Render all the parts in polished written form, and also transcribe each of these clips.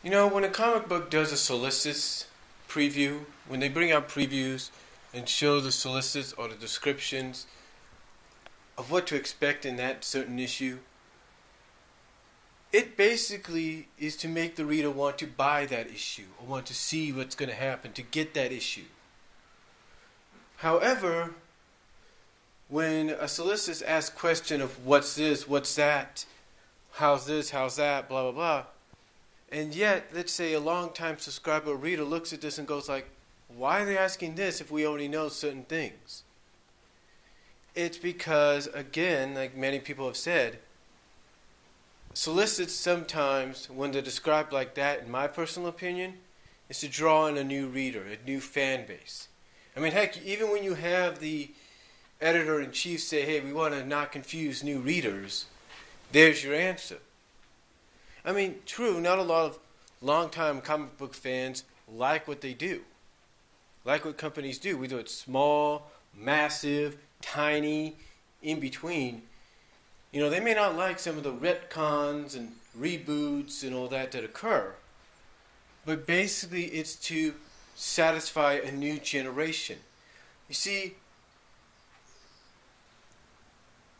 You know, when a comic book does a Solicits preview, when they bring out previews and show the solicits or the descriptions of what to expect in that certain issue, it basically is to make the reader want to buy that issue or want to see what's going to happen to get that issue. However, when a solicits asks question of what's this, what's that, how's this, how's that, blah, blah, blah, and yet, let's say a long-time subscriber or reader looks at this and goes like, why are they asking this if we already know certain things? It's because, again, like many people have said, solicits sometimes, when they're described like that, in my personal opinion, is to draw in a new reader, a new fan base. I mean, heck, even when you have the editor-in-chief say, hey, we want to not confuse new readers, there's your answer. I mean, true, not a lot of long-time comic book fans like what they do. Like what companies do. We do it small, massive, tiny, in between. You know, they may not like some of the retcons and reboots and all that occur. But basically it's to satisfy a new generation. You see,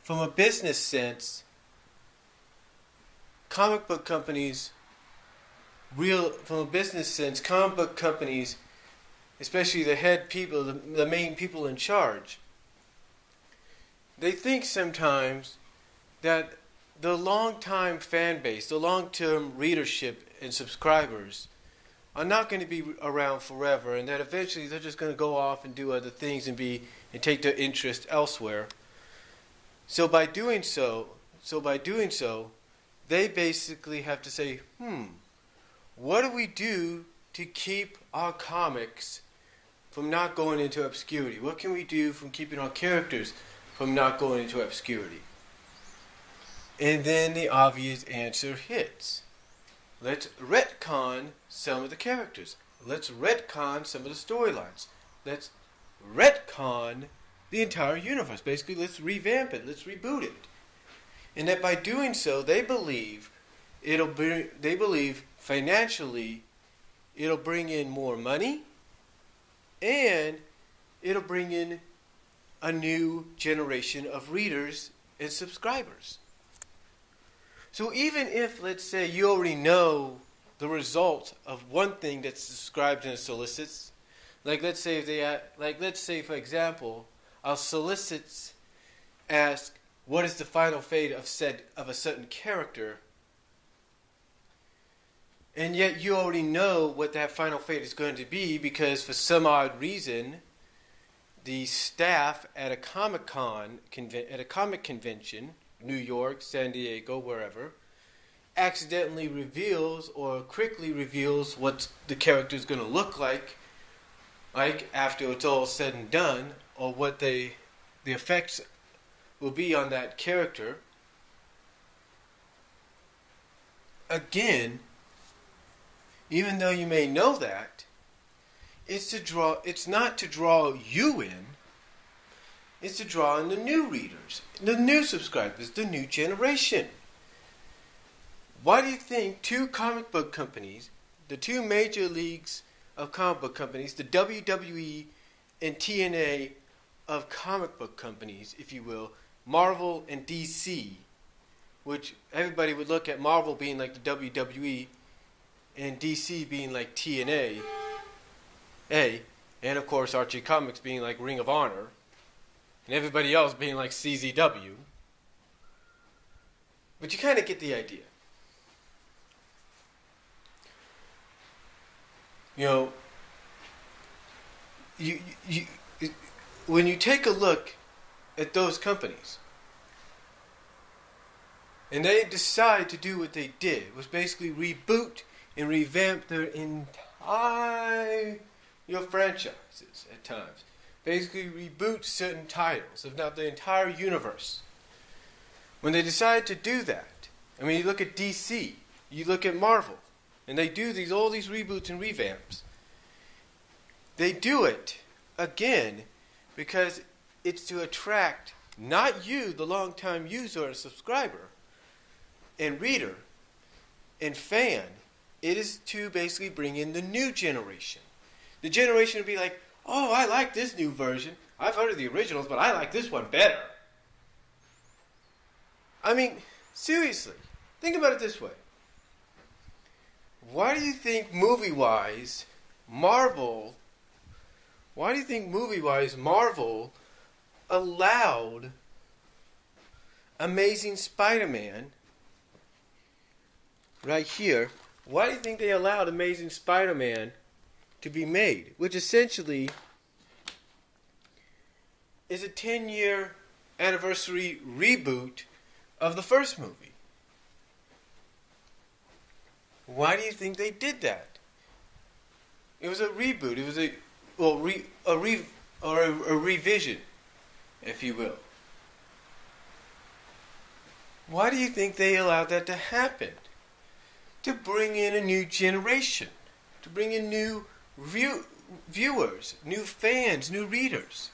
from a business sense, comic book companies, especially the head people, the main people in charge, they think sometimes that the long-time fan base, the long-term readership and subscribers are not going to be around forever, and that eventually they're just going to go off and do other things and take their interest elsewhere. So by doing so, they basically have to say, what do we do to keep our comics from not going into obscurity? What can we do from keeping our characters from not going into obscurity? And then the obvious answer hits. Let's retcon some of the characters. Let's retcon some of the storylines. Let's retcon the entire universe. Basically, let's revamp it. Let's reboot it. And that by doing so, they believe financially it'll bring in more money, and it'll bring in a new generation of readers and subscribers. So even if, let's say, you already know the result of one thing that's described in a solicits, let's say for example, our solicits ask, what is the final fate of a certain character? And yet you already know what that final fate is going to be because for some odd reason, the staff at a comic convention, New York, San Diego, wherever, accidentally reveals or quickly reveals what the character is going to look like after it's all said and done, or what the effects will be on that character. Again, even though you may know that, it's not to draw you in, it's to draw in the new readers, the new subscribers, the new generation. Why do you think two comic book companies, the two major leagues of comic book companies, the WWE and TNA of comic book companies, if you will, Marvel and DC, which everybody would look at Marvel being like the WWE and DC being like TNA, and of course Archie Comics being like Ring of Honor, and everybody else being like CZW. But you kind of get the idea. You know, when you take a look at those companies, and they decide to do what they did, was basically reboot and revamp their entire franchises at times. Basically reboot certain titles, if not the entire universe. When they decide to do that, I mean, you look at DC, you look at Marvel, and they do all these reboots and revamps. They do it, again, because it's to attract not you, the long-time user or subscriber, and reader, and fan, It is to basically bring in the new generation. The generation would be like, oh, I like this new version. I've heard of the originals, but I like this one better. I mean, seriously, think about it this way. Why do you think movie-wise, Marvel allowed Amazing Spider-Man right here? Why do you think they allowed Amazing Spider-Man to be made? Which essentially is a 10-year anniversary reboot of the first movie. Why do you think they did that? It was a reboot. It was a revision, if you will. Why do you think they allowed that to happen? To bring in a new generation, to bring in new viewers, new fans, new readers.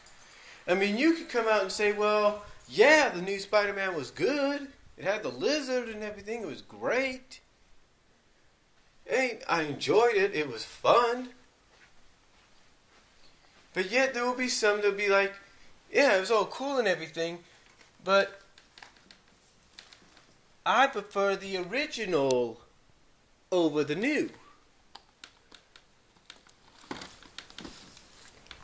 I mean, you could come out and say, well, yeah, the new Spider-Man was good. It had the lizard and everything. It was great. Hey, I enjoyed it. It was fun. But yet there will be some that will be like, yeah, it was all cool and everything, but I prefer the original over the new.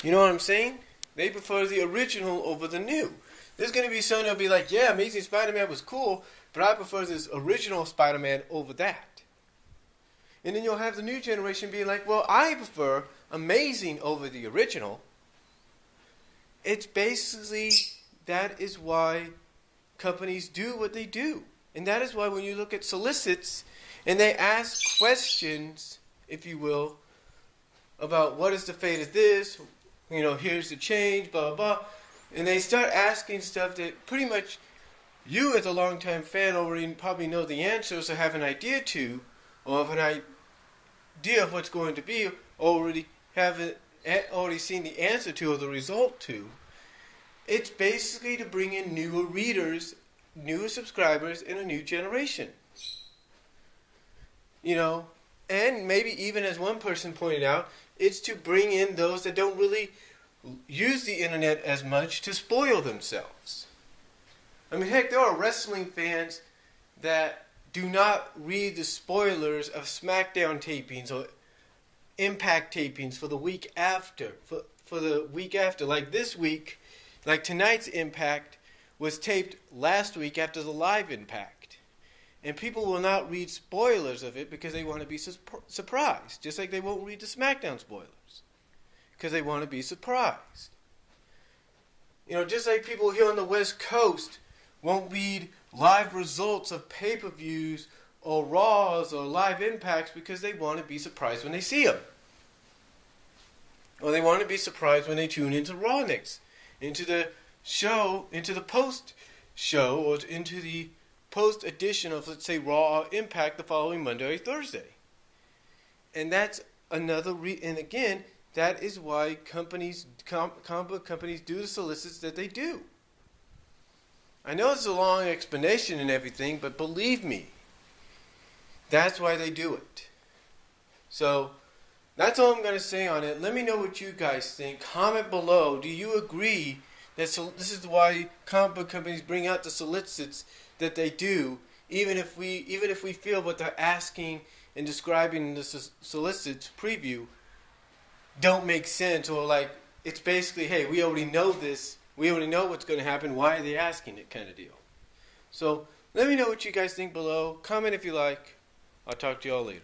You know what I'm saying? They prefer the original over the new. There's going to be some that'll be like, yeah, Amazing Spider-Man was cool, but I prefer this original Spider-Man over that. And then you'll have the new generation being like, well, I prefer Amazing over the original. It's basically, that is why companies do what they do. And that is why when you look at Solicits, and they ask questions, if you will, about what is the fate of this, you know, here's the change, blah, blah, blah. And they start asking stuff that pretty much you as a longtime fan already probably know the answers or have an idea to, or have an idea of what's going to be, already seen the answer to or the result to. It's basically to bring in newer readers, newer subscribers, and a new generation. You know, and maybe even as one person pointed out, it's to bring in those that don't really use the internet as much to spoil themselves. I mean, heck, there are wrestling fans that do not read the spoilers of SmackDown tapings or Impact tapings for the week after. For the week after. Like this week, like tonight's Impact was taped last week after the live Impact. And people will not read spoilers of it because they want to be surprised. Just like they won't read the SmackDown spoilers. Because they want to be surprised. You know, just like people here on the West Coast won't read live results of pay-per-views or Raws or live Impacts because they want to be surprised when they see them. Or they want to be surprised when they tune into Raw next. Into the show, into the post-show, or into the post-edition of, let's say, Raw or Impact the following Monday or Thursday. And that's another and again, that is why comic book companies do the solicits that they do. I know it's a long explanation and everything, but believe me, that's why they do it. So, that's all I'm going to say on it. Let me know what you guys think. Comment below. Do you agree that this is why comic book companies bring out the solicits that they do, even if we feel what they're asking and describing in the solicits preview don't make sense, or like it's basically, hey, we already know this, we already know what's going to happen, why are they asking it kind of deal. So let me know what you guys think below. Comment if you like. I'll talk to you all later.